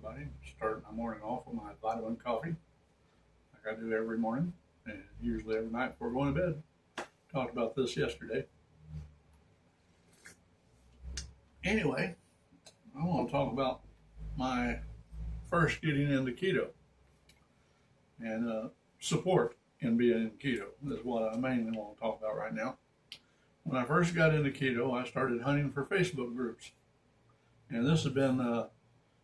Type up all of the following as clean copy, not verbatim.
everybody. Starting my morning off with my vitamin coffee, like I do every morning, and usually every night before going to bed. Talked about this yesterday. Anyway, I want to talk about my first getting into keto and support in being in keto. Is what I mainly want to talk about right now. When I first got into keto, I started hunting for Facebook groups, and this has been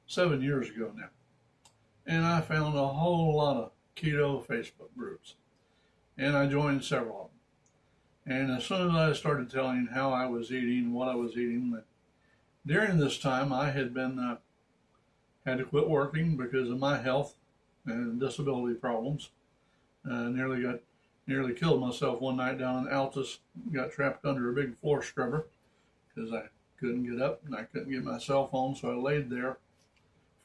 7 years ago now. And I found a whole lot of keto Facebook groups, and I joined several of them. And as soon as I started telling how I was eating, what I was eating, during this time I had been had to quit working because of my health and disability problems. Nearly killed myself one night down in Altus. Got trapped under a big floor scrubber because I couldn't get up and I couldn't get my cell phone, so I laid there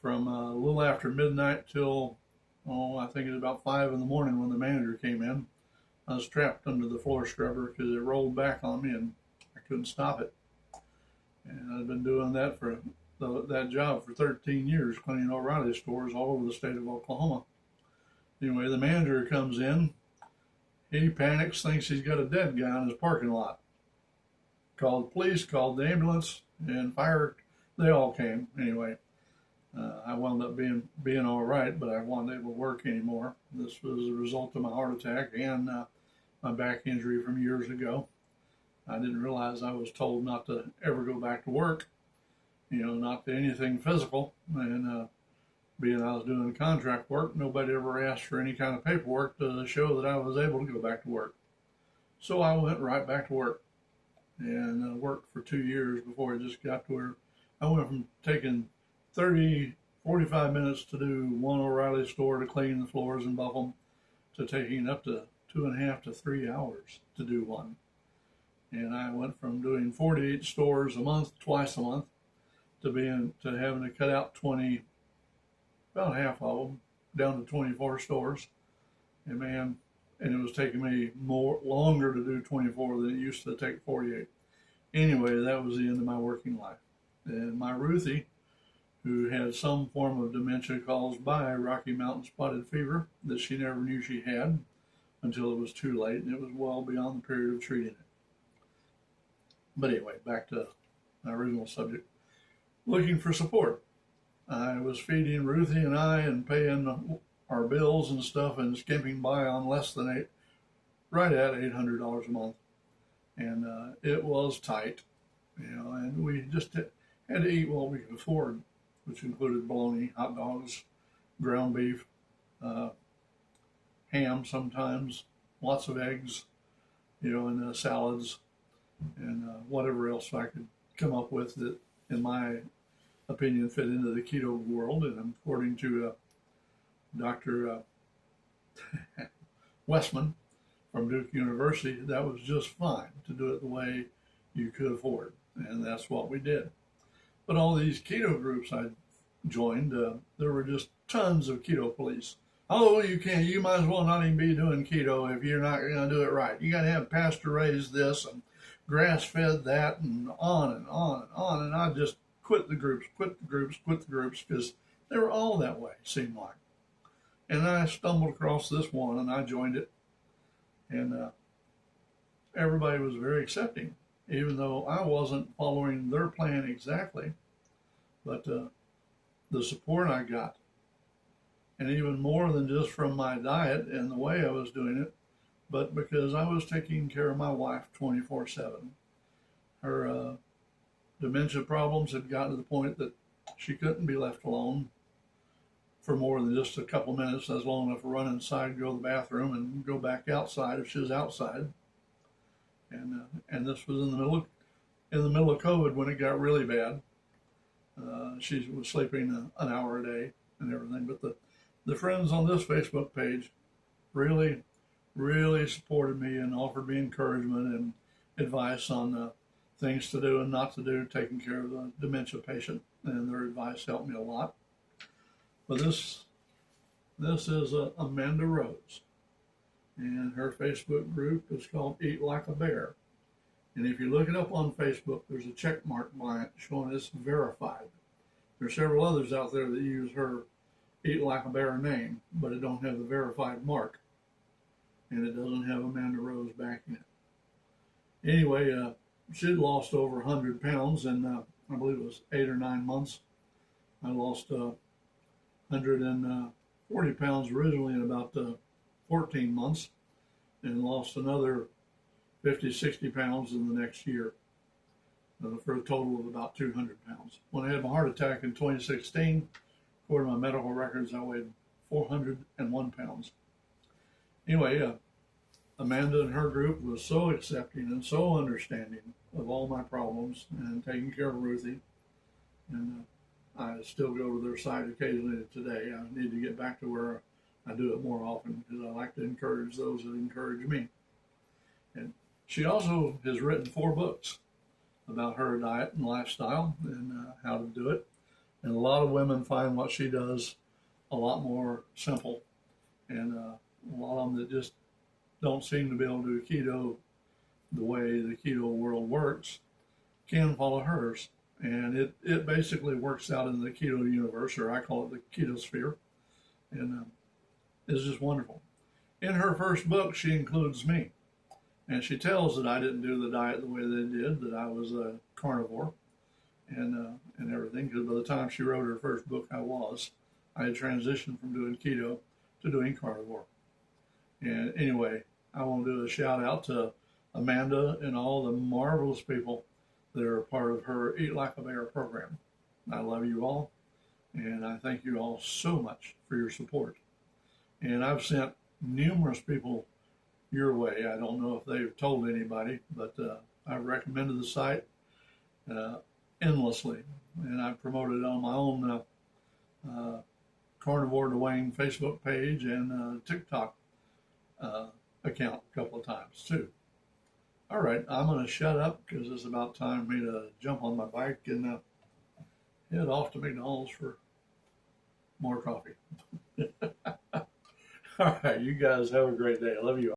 from a little after midnight till, I think it was about 5 in the morning when the manager came in. I was trapped under the floor scrubber because it rolled back on me and I couldn't stop it. And I've been doing that that job for 13 years, cleaning O'Reilly stores all over the state of Oklahoma. Anyway, the manager comes in. He panics, thinks he's got a dead guy in his parking lot. Called the police, called the ambulance, and fire. They all came. Anyway, I wound up being all right, but I wasn't able to work anymore. This was a result of my heart attack and my back injury from years ago. I didn't realize I was told not to ever go back to work, not to anything physical. And being I was doing contract work, nobody ever asked for any kind of paperwork to show that I was able to go back to work. So I went right back to work and worked for 2 years before I just got to where I went from taking 45 minutes to do one O'Reilly store to clean the floors and buff them to taking up to 2.5 to 3 hours to do one. And I went from doing 48 stores a month, twice a month, to having to cut out 20, about half of them, down to 24 stores. And it was taking me longer to do 24 than it used to take 48. Anyway, that was the end of my working life. And my Ruthie, who had some form of dementia caused by Rocky Mountain spotted fever that she never knew she had until it was too late, and it was well beyond the period of treating it. But anyway, back to my original subject. Looking for support. I was feeding Ruthie and I and paying our bills and stuff and skimping by on less than right at $800 a month. And it was tight, and we just had to eat what we could afford, which included bologna, hot dogs, ground beef, ham sometimes, lots of eggs, and salads, and whatever else I could come up with that, in my opinion, fit into the keto world. And according to Dr. Westman from Duke University, that was just fine to do it the way you could afford, and that's what we did. But all these keto groups I joined, there were just tons of keto police. Oh, you might as well not even be doing keto if you're not going to do it right. You got to have pasture raised this and grass fed that, and on and on and on. And I just quit the groups because they were all that way, seemed like. And I stumbled across this one and I joined it. And everybody was very accepting, even though I wasn't following their plan exactly. But the support I got, and even more than just from my diet and the way I was doing it, but because I was taking care of my wife 24/7. Her dementia problems had gotten to the point that she couldn't be left alone for more than just a couple minutes. I was long enough to run inside, go to the bathroom, and go back outside if she was outside. And this was in the middle of COVID when it got really bad. She was sleeping an hour a day and everything. But the friends on this Facebook page really, really supported me and offered me encouragement and advice on things to do and not to do, taking care of the dementia patient. And their advice helped me a lot. But this is Amanda Rose, and her Facebook group is called Eat Like a Bear. And if you look it up on Facebook, there's a check mark by it showing it's verified. There's several others out there that use her Eat Like a Bear name, but it don't have the verified mark, and it doesn't have Amanda Rose backing it. Anyway, she'd lost over 100 pounds in, I believe it was 8 or 9 months. I lost 140 pounds originally in about 14 months, and lost another 50, 60 pounds in the next year, for a total of about 200 pounds. When I had my heart attack in 2016, according to my medical records, I weighed 401 pounds. Anyway, Amanda and her group was so accepting and so understanding of all my problems and taking care of Ruthie. And I still go to their side occasionally today. I need to get back to where I do it more often because I like to encourage those that encourage me. And she also has written 4 books about her diet and lifestyle and how to do it. And a lot of women find what she does a lot more simple. And a lot of them that just don't seem to be able to do keto the way the keto world works can follow hers. And it basically works out in the keto universe, or I call it the keto sphere. And it's just wonderful. In her first book, she includes me. And she tells that I didn't do the diet the way they did, that I was a carnivore and everything. Because by the time she wrote her first book, I had transitioned from doing keto to doing carnivore. And anyway, I want to do a shout out to Amanda and all the marvelous people that are a part of her Eat Like a Bear program. I love you all, and I thank you all so much for your support. And I've sent numerous people your way. I don't know if they've told anybody, but I've recommended the site endlessly, and I've promoted it on my own Carnivore Dwayne Facebook page and TikTok account a couple of times too. All right, I'm going to shut up because it's about time for me to jump on my bike and head off to McDonald's for more coffee. All right, you guys have a great day. I love you all.